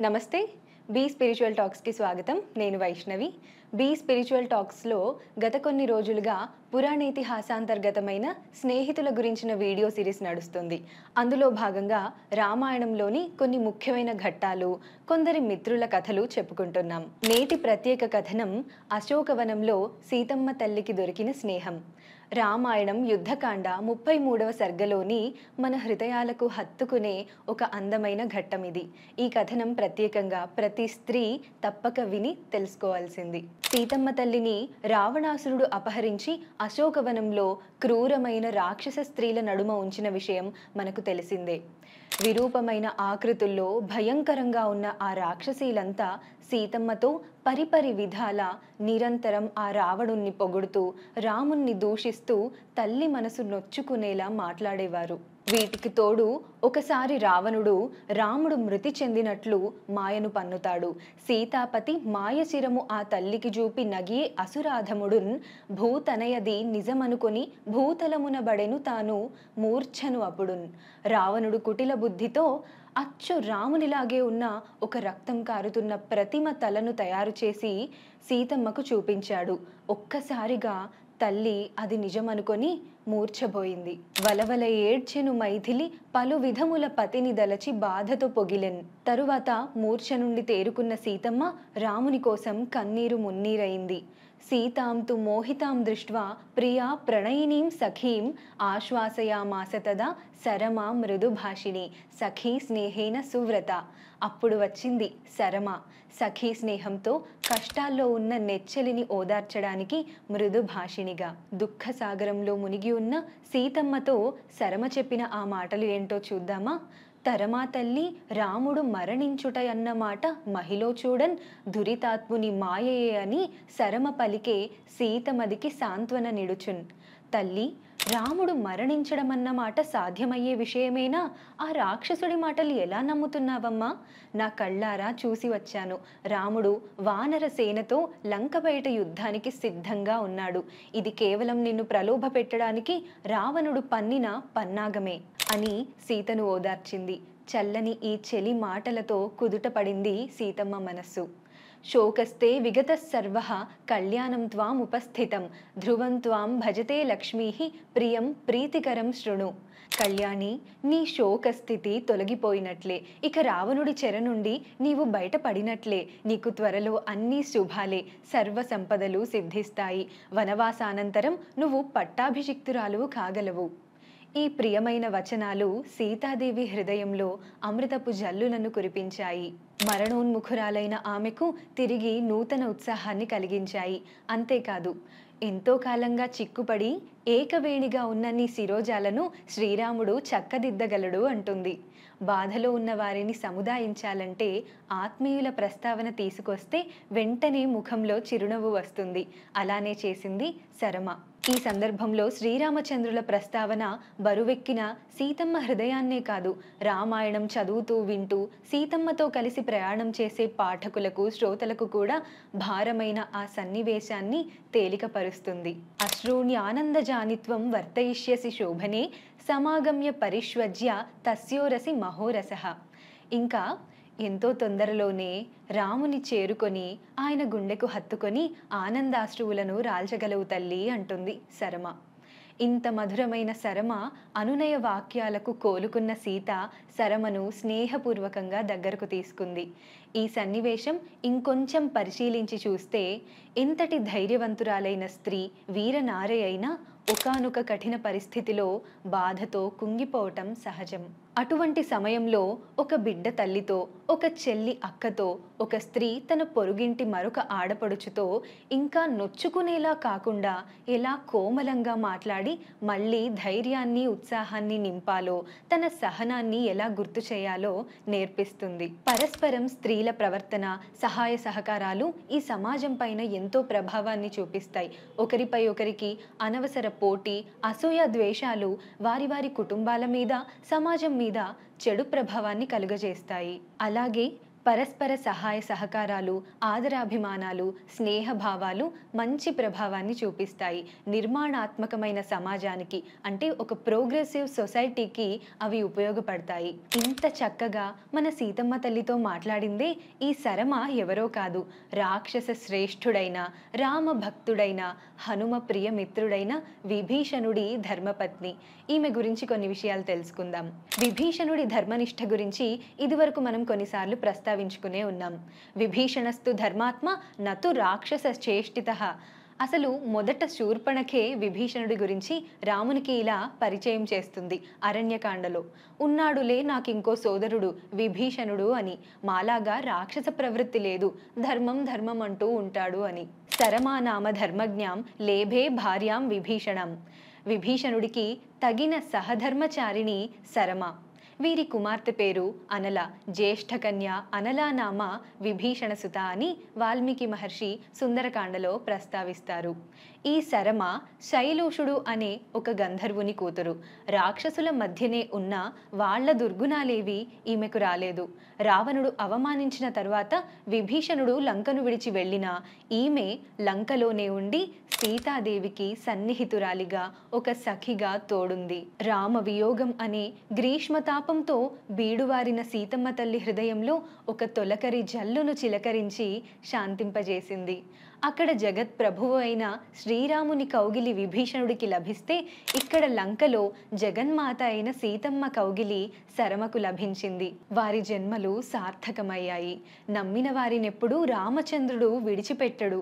నమస్తే. Be spiritual టాక్స్‌కి స్వాగతం. నేను వైష్ణవి. బీ స్పిరిచువల్ టాక్స్‌లో గత కొన్ని రోజులుగా పురాణేతిహాసాంతర్గతమైన స్నేహితుల గురించిన వీడియో సిరీస్ నడుస్తుంది. అందులో భాగంగా రామాయణంలోని కొన్ని ముఖ్యమైన ఘట్టాలు, కొందరి మిత్రుల కథలు చెప్పుకుంటున్నాం. నేటి ప్రత్యేక కథనం అశోకవనంలో సీతమ్మ తల్లికి దొరికిన స్నేహం. రామాయణం యుద్ధకాండ 33వ సర్గలోని మన హృదయాలకు హత్తుకునే ఒక అందమైన ఘట్టం ఇది. ఈ కథనం ప్రత్యేకంగా ప్రతి స్త్రీ తప్పక విని తెలుసుకోవాల్సింది. సీతమ్మ తల్లిని రావణాసురుడు అపహరించి అశోకవనంలో క్రూరమైన రాక్షస స్త్రీల నడుమ ఉంచిన విషయం మనకు తెలిసిందే. విరూపమైన ఆకృతుల్లో భయంకరంగా ఉన్న ఆ రాక్షసీలంతా సీతమ్మతో పరిపరి విధాల నిరంతరం ఆ రావణుణ్ణి పొగుడుతూ రాముణ్ణి దూషిస్తూ తల్లి మనసు నొచ్చుకునేలా మాట్లాడేవారు. వీటికి తోడు ఒకసారి రావణుడు రాముడు మృతి చెందినట్లు మాయను పన్నుతాడు. సీతాపతి మాయశిరము ఆ తల్లికి చూపి నగియే అసురాధముడున్ భూతనయది నిజమనుకొని భూతలమున బడెను తాను మూర్ఛను అప్పుడున్. రావణుడు కుటిల బుద్ధితో అచ్చు రామునిలాగే ఉన్న ఒక రక్తం కారుతున్న ప్రతిమ తలను తయారు చేసి సీతమ్మకు చూపించాడు. ఒక్కసారిగా తల్లి అది నిజమనుకొని మూర్ఛబోయింది. వలవల ఏడ్చెను మైథిలి పలు విధముల పతిని దలచి బాధతో పొగిలెన్. తరువాత మూర్ఛ నుండి తేరుకున్న సీతమ్మ రాముని కోసం కన్నీరు మున్నీరైంది. సీతాం తు మోహితాం దృష్ట్వా ప్రియా ప్రణయినీం సఖీం ఆశ్వాసయామాస తదా సరమా మృదుభాషిణి సఖీ స్నేహేన సువ్రత. అప్పుడు వచ్చింది సరమ. సఖీ స్నేహంతో కష్టాల్లో ఉన్న నెచ్చలిని ఓదార్చడానికి మృదుభాషిణిగా. దుఃఖ సాగరంలో మునిగి ఉన్న సీతమ్మతో సరమ చెప్పిన ఆ మాటలు ఏంటో చూద్దామా? తరమా తల్లి రాముడు మరణించుట అన్నమాట మహిలో చూడన్ దురితాత్ముని మాయయే అని సరమ పలికే సీతమదికి సాంత్వన నిడుచున్. తల్లి, రాముడు మరణించడం అన్నమాట సాధ్యమయ్యే విషయమేనా? ఆ రాక్షసుడి మాటలు ఎలా నమ్ముతున్నావమ్మా? నా కళ్ళారా చూసి వచ్చాను. రాముడు వానర సేనతో లంక బయట యుద్ధానికి సిద్ధంగా ఉన్నాడు. ఇది కేవలం నిన్ను ప్రలోభ పెట్టడానికి రావణుడు పన్నిన పన్నాగమే అని సీతను ఓదార్చింది. చల్లని ఈ చెలి మాటలతో కుదుటపడింది సీతమ్మ మనస్సు. శోకస్తే విగత సర్వః కళ్యాణం త్వాం ఉపస్థితం ధ్రువం త్వాం భజతే లక్ష్మీః ప్రియం ప్రీతికరం శృణు. కళ్యాణి, నీ శోకస్థితి తొలగిపోయినట్లే. ఇక రావణుడి చెర నుండి నీవు బయటపడినట్లే. నీకు త్వరలో అన్ని శుభాలే, సర్వ సంపదలు సిద్ధిస్తాయి. వనవాసానంతరం నువ్వు పట్టాభిషిక్తురాలు కాగలవు. ఈ ప్రియమైన వచనాలు సీతాదేవి హృదయంలో అమృతపు జల్లులను కురిపించాయి. మరణోన్ముఖురాలైన ఆమెకు తిరిగి నూతన ఉత్సాహాన్ని కలిగించాయి. అంతేకాదు, ఎంతో కాలంగా చిక్కుపడి ఏకవేణిగా ఉన్న నీ శిరోజాలను శ్రీరాముడు చక్కదిద్దగలడు అంటుంది. బాధలో ఉన్న వారిని సముదాయించాలంటే ఆత్మీయుల ప్రస్తావన తీసుకొస్తే వెంటనే ముఖంలో చిరునవ్వు వస్తుంది. అలానే చేసింది సరమ. ఈ సందర్భంలో శ్రీరామచంద్రుల ప్రస్తావన బరువెక్కిన సీతమ్మ హృదయాన్నే కాదు, రామాయణం చదువుతూ వింటూ సీతమ్మతో కలిసి ప్రయాణం చేసే పాఠకులకు, శ్రోతలకు కూడా భారమైన ఆ సన్నివేశాన్ని తేలికపరుస్తుంది. అశ్రూణ్యానందజానిత్వం వర్తయిష్యసి శోభనే సమాగమ్య పరిష్వజ్య తస్యోరసి మహోరసః. ఇంకా ఎంతో తొందరలోనే రాముని చేరుకొని ఆయన గుండెకు హత్తుకొని ఆనందాశ్రువులను రాల్చగలవు తల్లి అంటుంది సరమ. ఇంత మధురమైన సరమ అనునయ వాక్యాలకు కోలుకున్న సీత సరమను స్నేహపూర్వకంగా దగ్గరకు తీసుకుంది. ఈ సన్నివేశం ఇంకొంచెం పరిశీలించి చూస్తే ఎంతటి ధైర్యవంతురాలైన స్త్రీ, వీరనారి అయినా ఒకానొక కఠిన పరిస్థితిలో బాధతో కుంగిపోవటం సహజం. అటువంటి సమయంలో ఒక బిడ్డ తల్లితో, ఒక చెల్లి అక్కతో, ఒక స్త్రీ తన పొరుగింటి మరొక ఆడపడుచుతో ఇంకా నొచ్చుకునేలా కాకుండా ఎలా కోమలంగా మాట్లాడి మళ్ళీ ధైర్యాన్ని, ఉత్సాహాన్ని నింపాలో, తన సహనాన్ని ఎలా గుర్తు చేయాలో నేర్పిస్తుంది. పరస్పరం స్త్రీల ప్రవర్తన, సహాయ సహకారాలు ఈ సమాజం పైన ఎంతో ప్రభావాన్ని చూపిస్తాయి. ఒకరిపై ఒకరికి అనవసర పోటీ, అసూయ, ద్వేషాలు వారి వారి కుటుంబాల మీద, సమాజం మీద చెడు ప్రభావాన్ని కలుగజేస్తాయి. అలాగే పరస్పర సహాయ సహకారాలు, ఆదరాభిమానాలు, స్నేహభావాలు మంచి ప్రభావాన్ని చూపిస్తాయి. నిర్మాణాత్మకమైన సమాజానికి అంటే ఒక ప్రోగ్రెసివ్ సొసైటీకి అవి ఉపయోగపడతాయి. ఇంత చక్కగా మన సీతమ్మ తల్లితో మాట్లాడిందే ఈ సరమ ఎవరో కాదు, రాక్షస శ్రేష్ఠుడైన రామ భక్తుడైన హనుమ ప్రియమిత్రుడైన విభీషణుడి ధర్మపత్ని. ఈమె గురించి కొన్ని విషయాలు తెలుసుకుందాం. విభీషణుడి ధర్మనిష్ట గురించి ఇదివరకు మనం కొన్నిసార్లు ప్రస్తావించుకునే ఉన్నాం. విభీషణస్తు ధర్మాత్మ నతు రాక్షస చేష్టితః. అసలు మొదట శూర్పణఖే విభీషణుడి గురించి రామునికి ఇలా పరిచయం చేస్తుంది అరణ్యకాండలో. ఉన్నాడులే నాకింకో సోదరుడు విభీషణుడు అని, మాలాగా రాక్షస ప్రవృత్తి లేదు, ధర్మం ధర్మం అంటూ ఉంటాడు అని. సరమానామ ధర్మజ్ఞాం లేభే భార్యాం విభీషణం. విభీషణుడికి తగిన సహధర్మచారిణి సరమ. వీరి కుమార్తె పేరు అనల. జ్యేష్ఠ కన్య అనలానామ విభీషణ సుత అని వాల్మీకి మహర్షి సుందరకాండలో ప్రస్తావిస్తారు. ఈ సరమ శైలూషుడు అనే ఒక గంధర్వుని కూతురు. రాక్షసుల మధ్యనే ఉన్న వాళ్ల దుర్గుణాలేవి ఈమెకు రాలేదు. రావణుడు అవమానించిన తర్వాత విభీషణుడు లంకను విడిచి వెళ్ళినా ఈమె లంకలోనే ఉండి సీతాదేవికి సన్నిహితురాలిగా ఒక సఖిగా తోడుంది. రామ వియోగం అనే గ్రీష్మతాపంతో బీడువారిన సీతమ్మ తల్లి హృదయంలో ఒక తొలకరి జల్లును చిలకరించి శాంతింపజేసింది. అక్కడ జగత్ ప్రభువు అయిన శ్రీరాముని కౌగిలి విభీషణుడికి లభిస్తే ఇక్కడ లంకలో జగన్మాత అయిన సీతమ్మ కౌగిలి సరమకు లభించింది. వారి జన్మలు సార్థకమయ్యాయి. నమ్మిన వారినెప్పుడూ రామచంద్రుడు విడిచిపెట్టడు.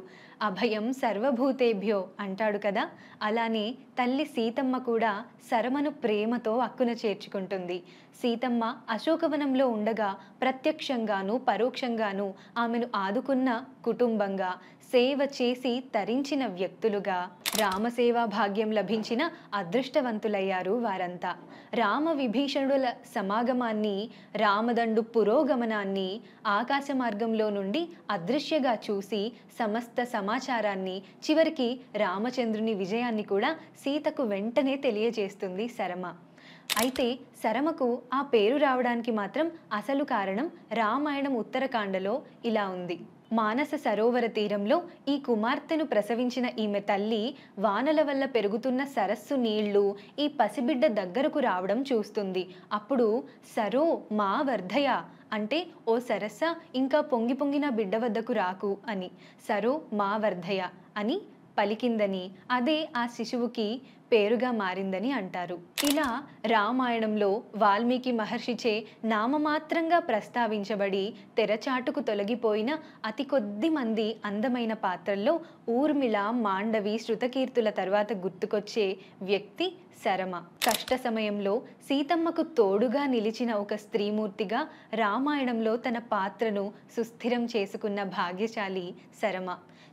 అభయం సర్వభూతేభ్యో అంటాడు కదా, అలానే తల్లి సీతమ్మ కూడా సరమను ప్రేమతో అక్కున చేర్చుకుంటుంది. సీతమ్మ అశోకవనంలో ఉండగా ప్రత్యక్షంగాను పరోక్షంగాను ఆమెను ఆదుకున్న కుటుంబంగా, సేవ చేసి తరించిన వ్యక్తులుగా, రామసేవా భాగ్యం లభించిన అదృష్టవంతులయ్యారు వారంతా. రామ విభీషణుల సమాగమాన్ని, రామదండు పురోగమనాన్ని ఆకాశ మార్గంలో నుండి అదృశ్యగా చూసి సమస్త సమాచారాన్ని, చివరికి రామచంద్రుని విజయాన్ని కూడా సీతకు వెంటనే తెలియజేస్తుంది సరమ. అయితే సరమకు ఆ పేరు రావడానికి మాత్రం అసలు కారణం రామాయణం ఉత్తరకాండలో ఇలా ఉంది. మానస సరోవర తీరంలో ఈ కుమార్తెను ప్రసవించిన ఈమె తల్లి వానల వల్ల పెరుగుతున్న సరస్సు నీళ్లు ఈ పసిబిడ్డ దగ్గరకు రావడం చూస్తుంది. అప్పుడు సరో మా వర్ధయ అంటే, ఓ సరస్స ఇంకా పొంగి పొంగిన బిడ్డ వద్దకు రాకు అని, సరో మా వర్ధయ అని పలికిందని, అదే ఆ శిశువుకి పేరుగా మారిందని అంటారు. ఇలా రామాయణంలో వాల్మీకి మహర్షిచే నామమాత్రంగా ప్రస్తావించబడి తెరచాటుకు తొలగిపోయిన అతి కొద్ది మంది అందమైన పాత్రల్లో ఊర్మిళ, మాండవి, శృతకీర్తుల తర్వాత గుర్తుకొచ్చే వ్యక్తి సరమ. కష్ట సమయంలో సీతమ్మకు తోడుగా నిలిచిన ఒక స్త్రీమూర్తిగా రామాయణంలో తన పాత్రను సుస్థిరం చేసుకున్న భాగ్యశాలి సరమ.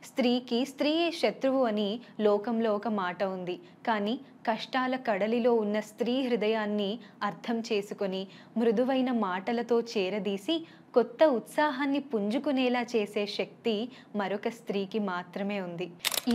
స్త్రీకి స్త్రీయే శత్రువు అని లోకంలో ఒక మాట ఉంది. కానీ కష్టాల కడలిలో ఉన్న స్త్రీ హృదయాన్ని అర్థం చేసుకొని మృదువైన మాటలతో చేరదీసి కొత్త ఉత్సాహాన్ని పుంజుకునేలా చేసే శక్తి మరొక స్త్రీకి మాత్రమే ఉంది.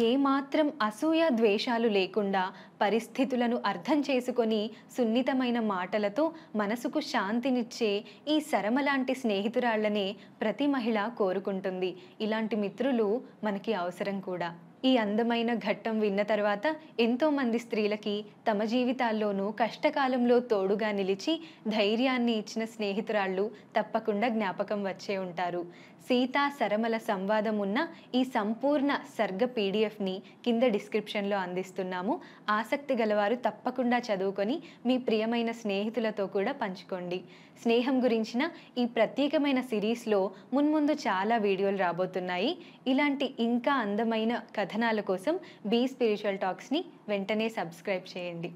ఏమాత్రం అసూయ ద్వేషాలు లేకుండా పరిస్థితులను అర్థం చేసుకొని సున్నితమైన మాటలతో మనసుకు శాంతినిచ్చే ఈ సరమ లాంటి స్నేహితురాళ్లనే ప్రతి మహిళ కోరుకుంటుంది. ఇలాంటి మిత్రులు మనకి అవసరం కూడా. ఈ అందమైన ఘట్టం విన్న తర్వాత ఎంతోమంది స్త్రీలకి తమ జీవితాల్లోనూ కష్టకాలంలో తోడుగా నిలిచి ధైర్యాన్ని ఇచ్చిన స్నేహితురాళ్ళు తప్పకుండా జ్ఞాపకం వచ్చే ఉంటారు. సీతా సరమల సంవాదం ఉన్న ఈ సంపూర్ణ సర్గ పీడిఎఫ్ని కింద డిస్క్రిప్షన్లో అందిస్తున్నాము. ఆసక్తి గలవారు తప్పకుండా చదువుకొని మీ ప్రియమైన స్నేహితులతో కూడా పంచుకోండి. స్నేహం గురించిన ఈ ప్రత్యేకమైన సిరీస్లో మున్ముందు చాలా వీడియోలు రాబోతున్నాయి. ఇలాంటి ఇంకా అందమైన కథనాల కోసం బీ స్పిరిచువల్ టాక్స్ని వెంటనే సబ్స్క్రైబ్ చేయండి.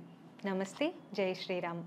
నమస్తే, జై శ్రీరామ్.